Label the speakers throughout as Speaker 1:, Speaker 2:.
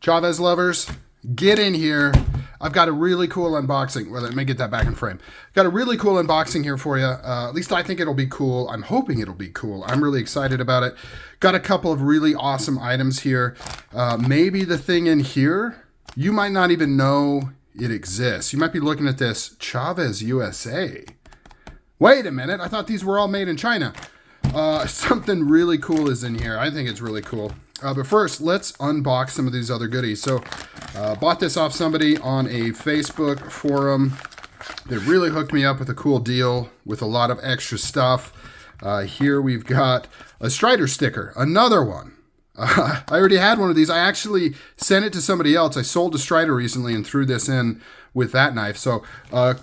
Speaker 1: Chavez lovers, get in here. I've got a really cool unboxing. Well, let me get that back in frame. Got a really cool unboxing here for you. At least I think it'll be cool. I'm hoping it'll be cool. I'm really excited about it. Got a couple of really awesome items here. Maybe the thing in here, you might not even know it exists. You might be looking at this Chavez USA. Wait a minute. I thought these were all made in China. Something really cool is in here. I think it's really cool. But first, let's unbox some of these other goodies. So, bought this off somebody on a Facebook forum. They really hooked me up with a cool deal with a lot of extra stuff. Here we've got a Strider sticker, another one. I already had one of these. I actually sent it to somebody else. I sold a Strider recently and threw this in with that knife. So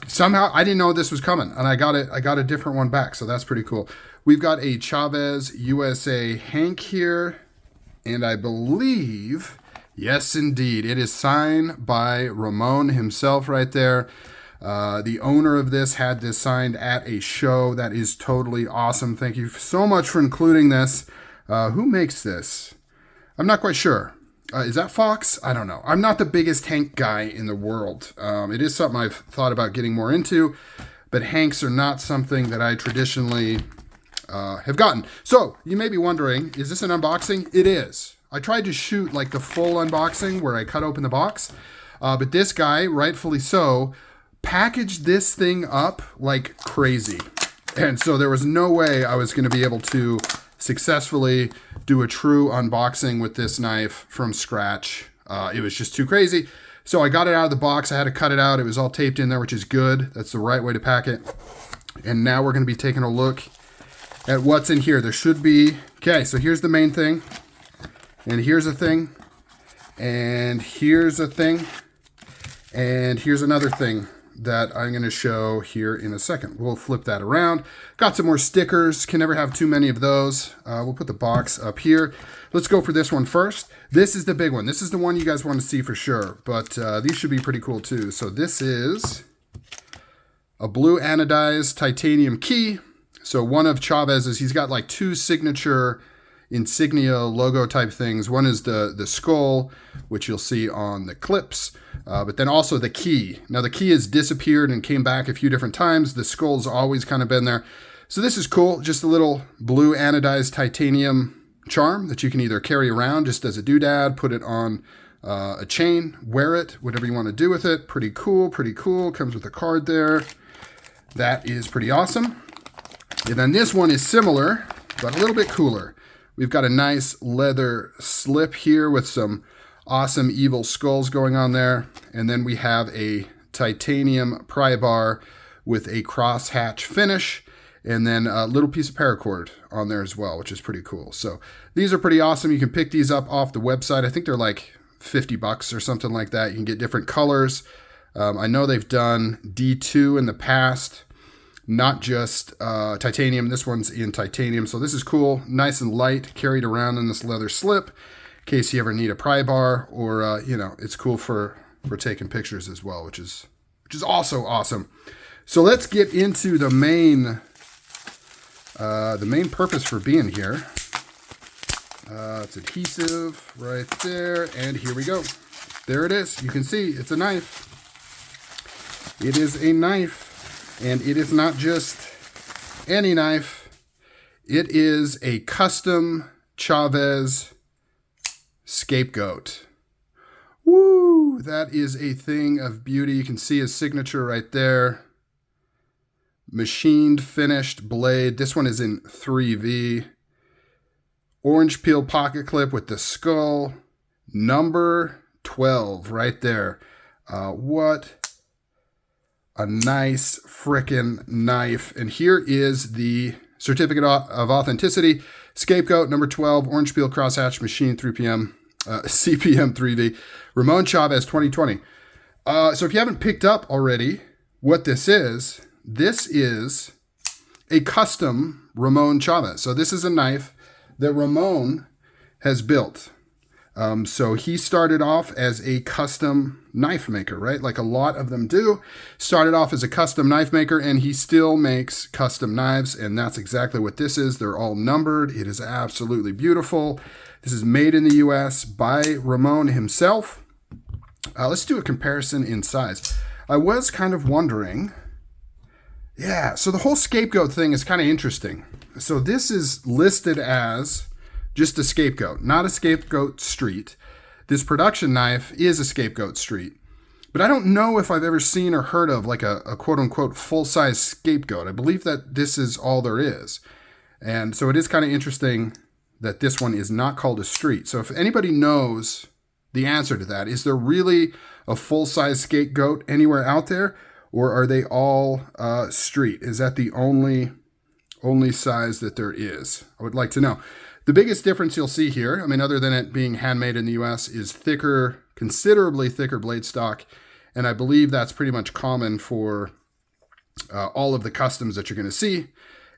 Speaker 1: somehow I didn't know this was coming, and I got a different one back. So that's pretty cool. We've got a Chavez USA Hank here. And I believe, yes, indeed, it is signed by Ramon himself right there. The owner of this had this signed at a show. That is totally awesome. Thank you so much for including this. Who makes this? I'm not quite sure. Is that Fox? I don't know. I'm not the biggest Hank guy in the world. It is something I've thought about getting more into, but Hanks are not something that I traditionally have gotten. So you may be wondering, is this an unboxing? It is. I tried to shoot like the full unboxing where I cut open the box, but this guy, rightfully so, packaged this thing up like crazy. And so there was no way I was going to be able to successfully do a true unboxing with this knife from scratch. It was just too crazy. So I got it out of the box. I had to cut it out. It was all taped in there, which is good. That's the right way to pack it. And now we're going to be taking a look at what's in here. There should be, okay, so here's the main thing, and here's a thing, and here's a thing, and here's another thing that I'm going to show here in a second. We'll flip that around. Got some more stickers. Can never have too many of those. We'll put the box up here. Let's go for this one first. This is the big one. This is the one you guys want to see for sure, but these should be pretty cool too. So this is a blue anodized titanium key. So one of Chavez's, he's got like two signature insignia logo type things. One is the skull, which you'll see on the clips, but then also the key. Now the key has disappeared and came back a few different times. The skull's always kind of been there. So this is cool. Just a little blue anodized titanium charm that you can either carry around just as a doodad, put it on a chain, wear it, whatever you want to do with it. Pretty cool, pretty cool. Comes with a card there. That is pretty awesome. And then this one is similar, but a little bit cooler. We've got a nice leather slip here with some awesome evil skulls going on there. And then we have a titanium pry bar with a crosshatch finish. And then a little piece of paracord on there as well, which is pretty cool. So these are pretty awesome. You can pick these up off the website. I think they're like $50 or something like that. You can get different colors. I know they've done D2 in the past. Not just titanium. This one's in titanium. So this is cool. Nice and light. Carried around in this leather slip in case you ever need a pry bar, or, you know, it's cool for taking pictures as well, which is also awesome. So let's get into the main purpose for being here. It's adhesive right there. And here we go. There it is. You can see it's a knife. It is a knife. And it is not just any knife. It is a Custom Chaves Scapegoat. Woo! That is a thing of beauty. You can see his signature right there. Machined finished blade. This one is in 3V. Orange peel pocket clip with the skull. Number 12 right there. What a nice frickin' knife. And here is the certificate of authenticity. Scapegoat, number 12, orange peel crosshatch, machine 3PM, CPM 3V. Ramon Chaves 2020. So if you haven't picked up already what this is a custom Ramon Chaves. So this is a knife that Ramon has built. So he started off as a custom knife maker, right? Like a lot of them do. Started off as a custom knife maker, and he still makes custom knives, and that's exactly what this is. They're all numbered. It is absolutely beautiful. This is made in the US by Ramon himself. Let's do a comparison in size. I was kind of wondering, yeah, so the whole scapegoat thing is kind of interesting. So this is listed as just a scapegoat, not a scapegoat street. This production knife is a scapegoat street. But I don't know if I've ever seen or heard of like a quote-unquote full-size scapegoat. I believe that this is all there is. And so it is kind of interesting that this one is not called a street. So if anybody knows the answer to that, is there really a full-size scapegoat anywhere out there? Or are they all street? Is that the only size that there is? I would like to know. The biggest difference you'll see here, I mean, other than it being handmade in the US, is thicker, considerably thicker blade stock. And I believe that's pretty much common for all of the customs that you're going to see.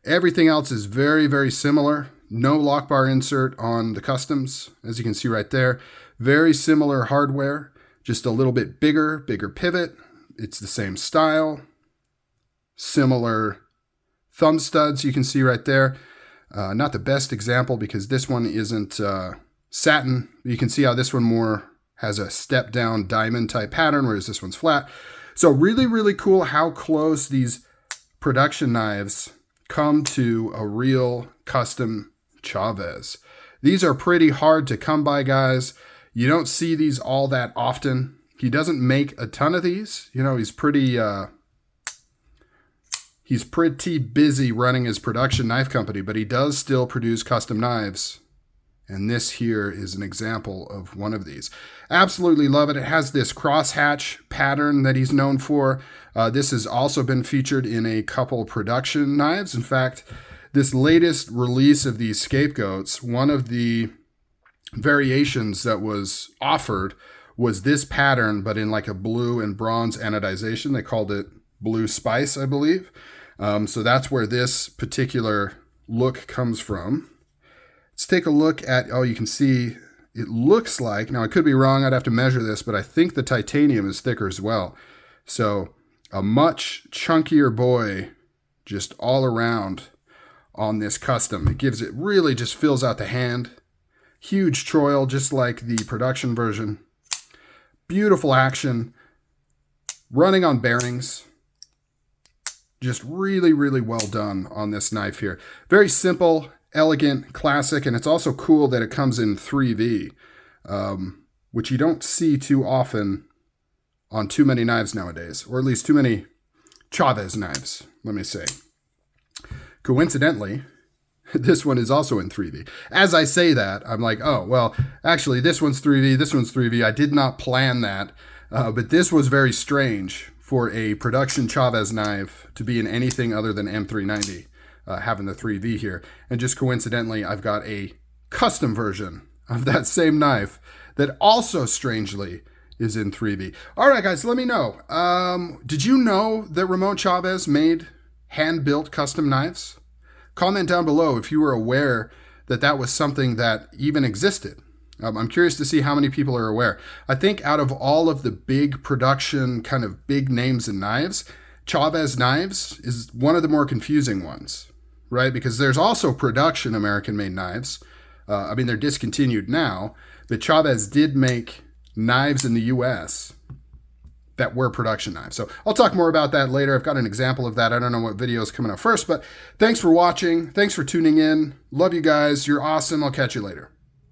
Speaker 1: Everything else is very, very similar. No lock bar insert on the customs, as you can see right there. Very similar hardware, just a little bit bigger pivot. It's the same style. Similar thumb studs, you can see right there. Not the best example because this one isn't satin. You can see how this one more has a step down diamond type pattern, whereas this one's flat. So really, really cool how close these production knives come to a real custom Chavez. These are pretty hard to come by, guys. You don't see these all that often. He doesn't make a ton of these. You know, he's pretty busy running his production knife company, but he does still produce custom knives. And this here is an example of one of these. Absolutely love it. It has this crosshatch pattern that he's known for. This has also been featured in a couple production knives. In fact, this latest release of these scapegoats, one of the variations that was offered was this pattern, but in like a blue and bronze anodization. They called it Blue Spice, I believe. So that's where this particular look comes from. Let's take a look at, oh, you can see it looks like, now I could be wrong, I'd have to measure this, but I think the titanium is thicker as well. So a much chunkier boy just all around on this custom. It gives it, really just fills out the hand. Huge choil, just like the production version. Beautiful action. Running on bearings. Just really, really well done on this knife here. Very simple, elegant, classic, and it's also cool that it comes in 3V, which you don't see too often on too many knives nowadays, or at least too many Chavez knives, let me say. Coincidentally, this one is also in 3V. As I say that, I'm like, oh, well, actually, this one's 3V, this one's 3V. I did not plan that, but this was very strange for a production Chavez knife to be in anything other than M390, having the 3V here. And just coincidentally, I've got a custom version of that same knife that also strangely is in 3V. All right, guys, let me know. Did you know that Ramon Chaves made hand-built custom knives? Comment down below if you were aware that that was something that even existed. I'm curious to see how many people are aware. I think out of all of the big production, kind of big names in knives, Chavez Knives is one of the more confusing ones, right? Because there's also production American-made knives. I mean, they're discontinued now, but Chavez did make knives in the US that were production knives. So I'll talk more about that later. I've got an example of that. I don't know what video is coming up first, but thanks for watching. Thanks for tuning in. Love you guys. You're awesome. I'll catch you later.